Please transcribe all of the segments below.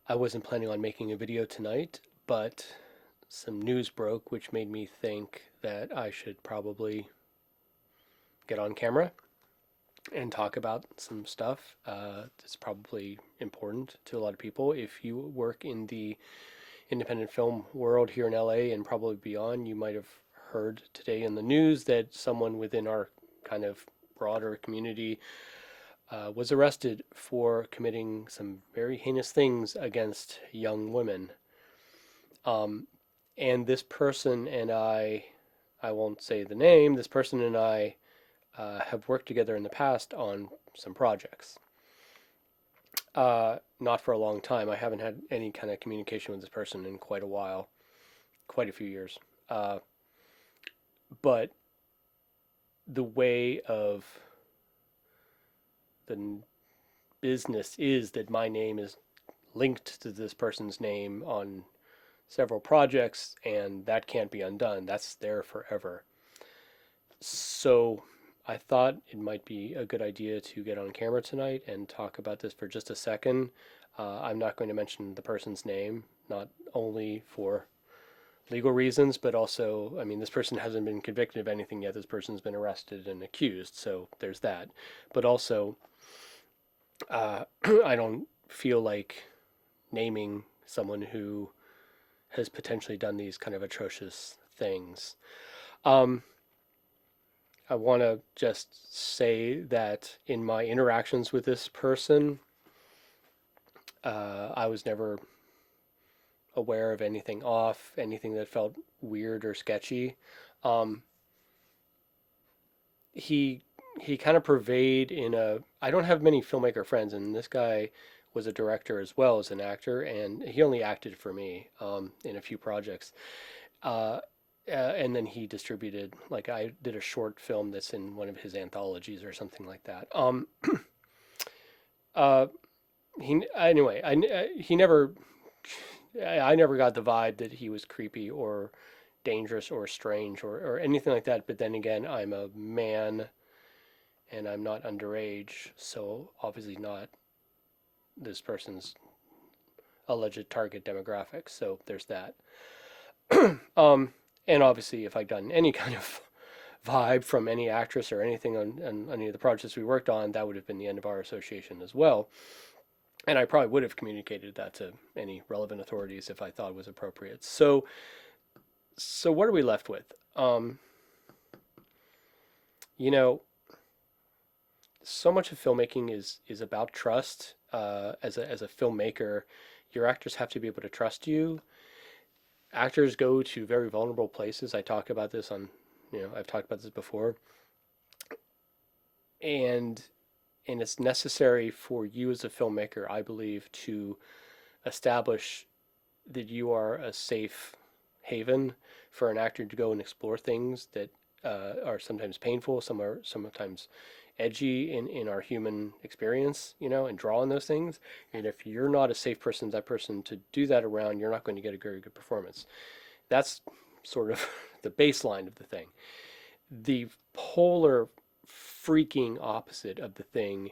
I wasn't planning on making a video tonight, but some news broke which made me think that I should probably get on camera and talk about some stuff that's probably important to a lot of people. If you work in the independent film world here in LA and probably beyond, you might have heard today in the news that someone within our kind of broader community was arrested for committing some very heinous things against young women. Um, and this person and I won't say the name, this person and I have worked together in the past on some projects. Not for a long time. I haven't had any kind of communication with this person in quite a while, quite a few years. Uh, but the way of the business is that my name is linked to this person's name on several projects, and that can't be undone. That's there forever. So I thought it might be a good idea to get on camera tonight and talk about this for just a second. I'm not going to mention the person's name, not only for legal reasons, but also, I mean, this person hasn't been convicted of anything yet. This person's been arrested and accused, so there's that. But also, I don't feel like naming someone who has potentially done these kind of atrocious things. Um, I want to just say that in my interactions with this person, I was never aware of anything off, anything that felt weird or sketchy. Um, he he kind of pervade in a. I don't have many filmmaker friends, and this guy was a director as well as an actor, and he only acted for me in a few projects. Uh, and then he distributed, like I did a short film that's in one of his anthologies or something like that. Uh, he anyway, he never, I never got the vibe that he was creepy or dangerous or strange or anything like that. But then again, I'm a man and I'm not underage, so obviously not this person's alleged target demographic. So there's that. um, and obviously, if I'd gotten any kind of vibe from any actress or anything on any of the projects we worked on, that would have been the end of our association as well. And I probably would have communicated that to any relevant authorities if I thought it was appropriate. So what are we left with? You know, so much of filmmaking is about trust. As a filmmaker, your actors have to be able to trust you. Actors go to very vulnerable places. I talk about this on, I've talked about this before, and it's necessary for you as a filmmaker, I believe, to establish that you are a safe haven for an actor to go and explore things that are sometimes painful, some are sometimes edgy in our human experience, and draw on those things. And if you're not a safe person, that person to do that around, you're not going to get a very good performance. That's sort of the baseline of the thing. The polar freaking opposite of the thing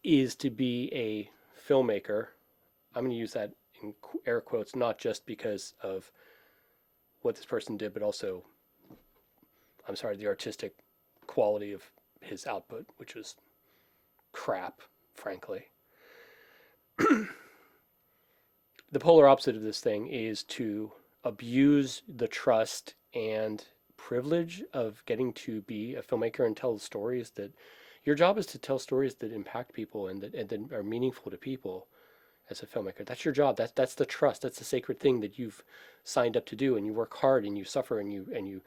is to be a filmmaker. I'm going to use that in air quotes, not just because of what this person did, but also, I'm sorry, the artistic quality of his output, which was crap, frankly. The polar opposite of this thing is to abuse the trust and privilege of getting to be a filmmaker and tell stories that your job is to tell stories that impact people and that are meaningful to people as a filmmaker. That's your job. That's the trust. That's the sacred thing that you've signed up to do, and you work hard and you suffer and you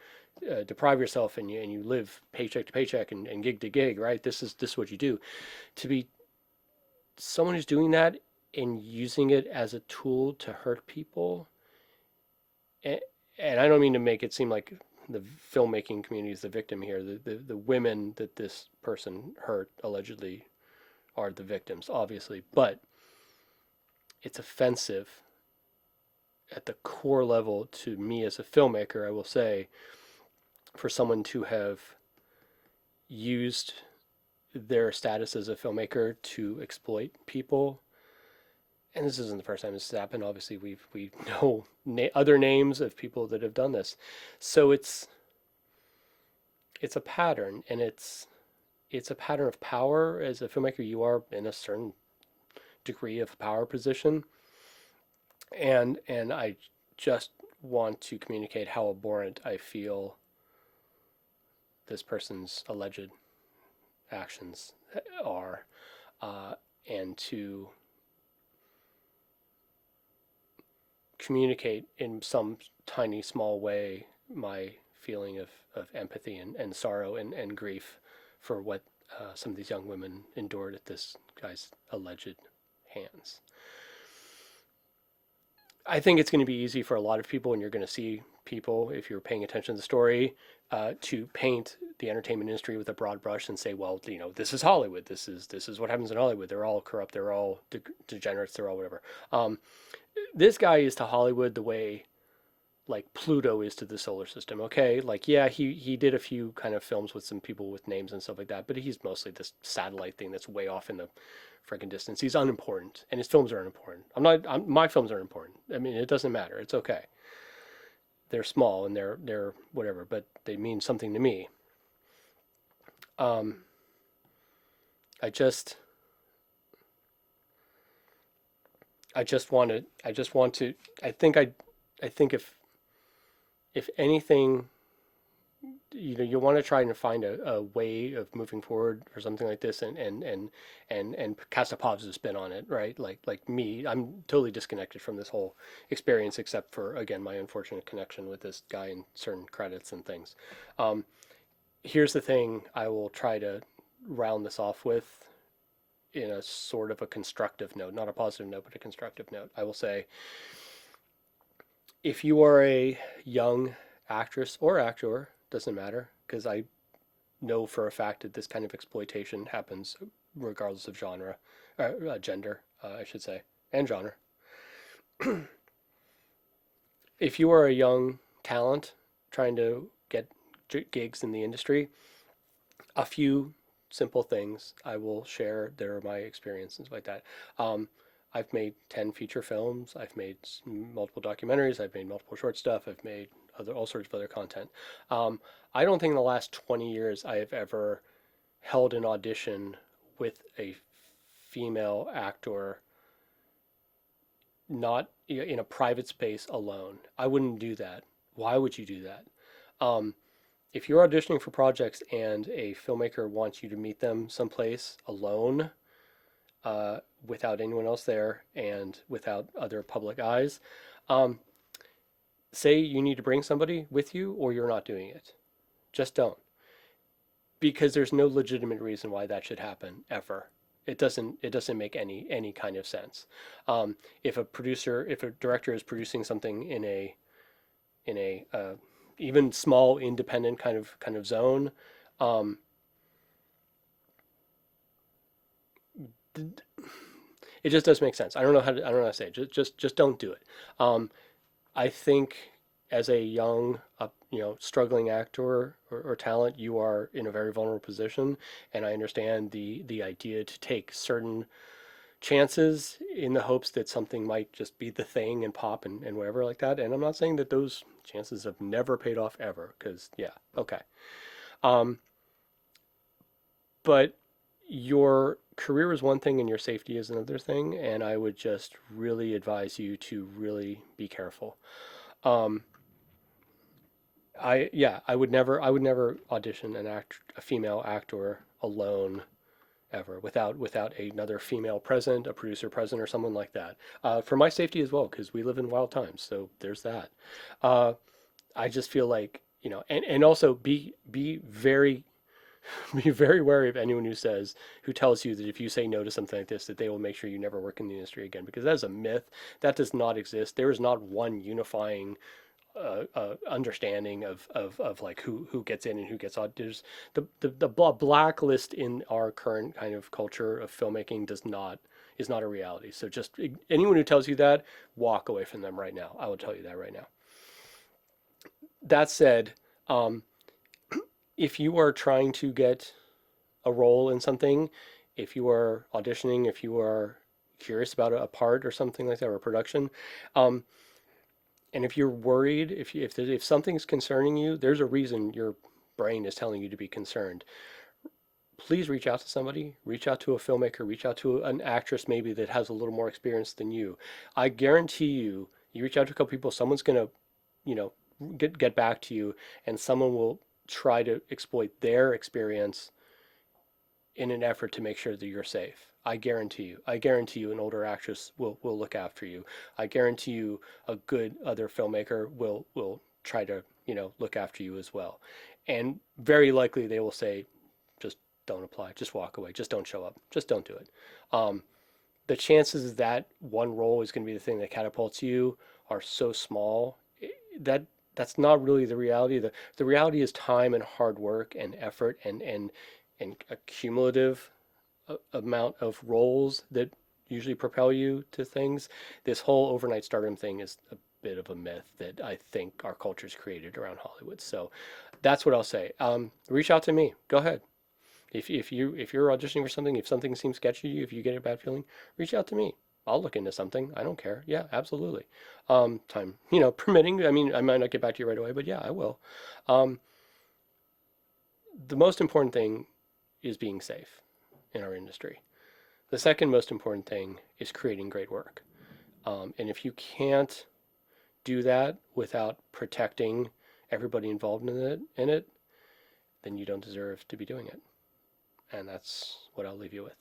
deprive yourself and you live paycheck to paycheck and gig to gig. Right. This is what you do. To be someone who's doing that and using it as a tool to hurt people, and, and I don't mean to make it seem like the filmmaking community is the victim here. The women that this person hurt allegedly are the victims, obviously, but it's offensive at the core level to me as a filmmaker, I will say, for someone to have used their status as a filmmaker to exploit people and this isn't the first time this has happened. Obviously, we know other names of people that have done this, so it's a pattern, and it's a pattern of power. As a filmmaker, you are in a certain degree of power position, and I just want to communicate how abhorrent I feel this person's alleged actions are, and to communicate in some tiny small way my feeling of empathy and sorrow and grief for what some of these young women endured at this guy's alleged hands. I think it's going to be easy for a lot of people, and you're going to see people, if you're paying attention to the story, to paint the entertainment industry with a broad brush and say, well, this is Hollywood. This is what happens in Hollywood. They're all corrupt. They're all degenerates. They're all whatever. This guy is to Hollywood the way like Pluto is to the solar system. Okay, like yeah, he did a few kind of films with some people with names and stuff like that, but he's mostly this satellite thing that's way off in the freaking distance. He's unimportant, and his films are unimportant. My films are important. I mean, it doesn't matter. It's okay. They're small and they're whatever, but they mean something to me. Um, I just I just want to I just want to I think if anything, you want to try and find a way of moving forward or something like this, and cast a positive spin on it, right? Like me, I'm totally disconnected from this whole experience, except for again my unfortunate connection with this guy and certain credits and things. Um, Here's the thing: I will try to round this off with in a sort of a constructive note, not a positive note, but a constructive note. I will say, if you are a young actress or actor, doesn't matter, because I know for a fact that this kind of exploitation happens regardless of genre, gender, I should say, and genre. If you are a young talent trying to get gigs in the industry, a few simple things I will share. There are my experiences like that. Um, I've made 10 feature films. I've made multiple documentaries. I've made multiple short stuff. I've made all sorts of other content. Um, I don't think in the last 20 years I have ever held an audition with a female actor not in a private space alone. I wouldn't do that. Why would you do that? Um, if you're auditioning for projects and a filmmaker wants you to meet them someplace alone, without anyone else there and without other public eyes, um, say you need to bring somebody with you or you're not doing it. Just don't, because there's no legitimate reason why that should happen ever. It doesn't make any kind of sense. If a director is producing something in a even small independent kind of zone, um, it just doesn't make sense. I don't know how to say it. Just don't do it. Um, I think as a young, struggling actor or talent, you are in a very vulnerable position, and I understand the idea to take certain chances in the hopes that something might just be the thing and pop and whatever like that. And I'm not saying that those chances have never paid off ever, because yeah, okay. Um, but your career is one thing and your safety is another thing, and I would just really advise you to really be careful. Um, I would never audition a female actor alone ever without another female present, a producer present, or someone like that. For my safety as well, because we live in wild times. So there's that. Uh, I just feel like and also be very be very wary of anyone who tells you that if you say no to something like this, that they will make sure you never work in the industry again, because that is a myth. That does not exist. There is not one unifying understanding of like who gets in and who gets out. There's the blacklist in our current kind of culture of filmmaking is not a reality. So just anyone who tells you that, walk away from them right now. I will tell you that right now. That said, um, if you are trying to get a role in something, if you are auditioning, if you are curious about a part or something like that, or a production. Um, and if you're worried, if something's concerning you, there's a reason your brain is telling you to be concerned. Please reach out to somebody, reach out to a filmmaker, reach out to an actress maybe that has a little more experience than you. I guarantee you, you reach out to a couple people, someone's gonna, you know, get back to you, and someone will try to exploit their experience in an effort to make sure that you're safe. I guarantee you. I guarantee you an older actress will look after you. I guarantee you a good other filmmaker will try to, look after you as well. And very likely they will say, just don't apply, just walk away, just don't show up, just don't do it. Um, the chances that one role is going to be the thing that catapults you are so small that that's not really the reality. The reality is time and hard work and effort and a cumulative amount of roles that usually propel you to things. This whole overnight stardom thing is a bit of a myth that I think our culture's created around Hollywood. So that's what I'll say. Reach out to me. Go ahead. If you're auditioning for something, if something seems sketchy to you, if you get a bad feeling, reach out to me. I'll look into something. I don't care. Yeah, absolutely. Time, permitting. I mean, I might not get back to you right away, but yeah, I will. Um, the most important thing is being safe in our industry. The second most important thing is creating great work. And if you can't do that without protecting everybody involved in it, then you don't deserve to be doing it. And that's what I'll leave you with.